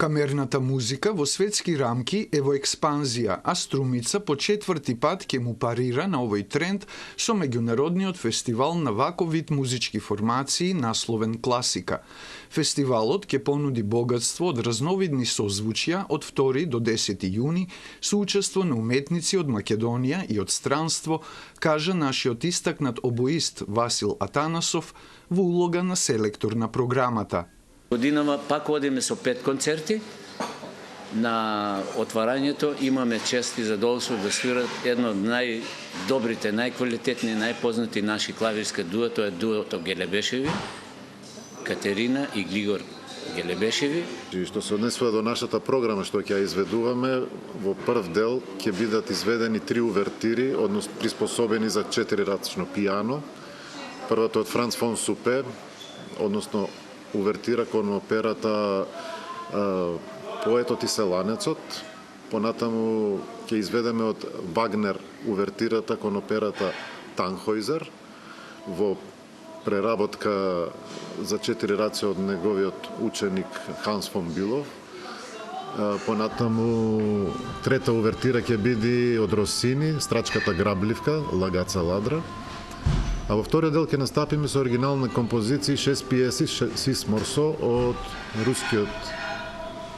Камерната музика во светски рамки е во експанзија, а Струмица по четврти пат ќе му парира на овој тренд со меѓународниот фестивал на ваков вид музички формации насловен Класика. Фестивалот ќе понуди богатство од разновидни созвучја од 2 до 10 јуни со учество на уметници од Македонија и од странство, кажа нашиот истакнат обоист Васил Атанасов во улога на селектор на програмата. Годинава пак одиме со 5 концерти. На отварањето имаме чест и задоволство да свират едно од најдобрите, најквалитетни, најпознати наши клавирска дуо, тоа е дуото Гелебешеви, Катерина и Глигор Гелебешеви. Што се однесува до нашата програма што ќе ја изведуваме, во прв дел ќе бидат изведени 3 увертири, односно приспособени за 4-рачно пијано. Првата од Франц фон Супе, односно увертира кон операта Поетот и селанецот. Понатаму ќе изведеме од Вагнер увертирата кон операта Танхойзер во преработка за 4 раци од неговиот ученик Ханс фон Билов. Понатаму трета увертира ќе биде од Росини, Страчката грабливка, Лагаца ладра. А во вториот дел ќе настапиме со оригинална композиција 6 пиеси, 6 морсо од рускиот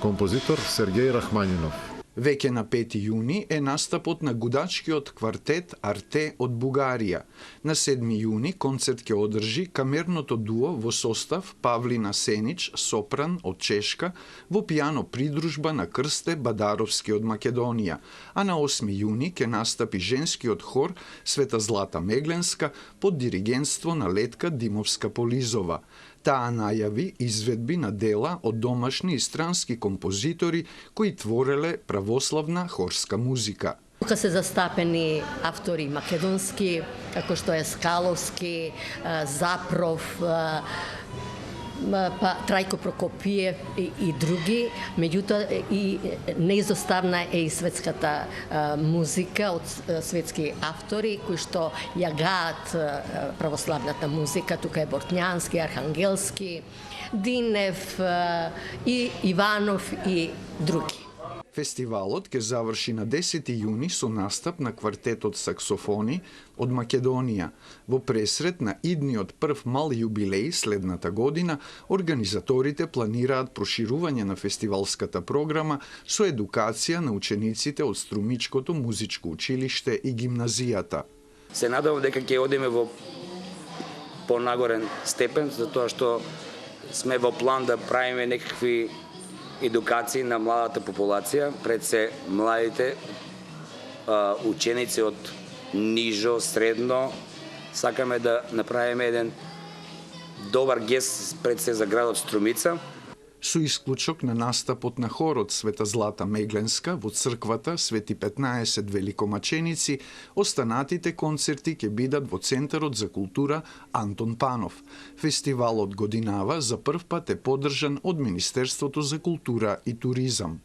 композитор Сергеј Рахманинов. Веќе на 5 јуни е настапот на гудачкиот квартет Арте од Бугарија. На 7 јуни концерт ќе одржи камерното дуо во состав Павлина Сенич, сопран од Чешка, во пијано придружба на Крсте Бадаровски од Македонија, а на 8 јуни ќе настапи женскиот хор Света Злата Мегленска под диригентство на Летка Димовска-Полизова. Таа најави изведби на дела од домашни и странски композитори кои твореле православна хорска музика. Тука се застапени автори македонски, како што е Скаловски, Запров, Трајко Прокопиев и други, меѓутоа и неизоставна е и светската музика од светски автори кои што ја гаат православната музика. Тука е Бортњански, Архангелски, Динев и Иванов и други. Фестивалот ќе заврши на 10 јуни со настап на квартетот саксофони од Македонија. Во пресред на идниот прв мал јубилеј следната година, организаторите планираат проширување на фестивалската програма со едукација на учениците од Струмичкото музичко училиште и гимназијата. Се надевам дека ќе одиме во понагорен степен, затоа што сме во план да правиме некакви едукации на младата популација, пред се младите ученици од нижо, средно. Сакаме да направиме еден добар гест пред се за градот Струмица. Со исклучок на настапот на хорот Света Злата Мегленска во црквата Свети 15 великомаченици, останатите концерти ќе бидат во Центарот за култура Антон Панов. Фестивалот годинава за прв пат е поддржан од Министерството за култура и туризам.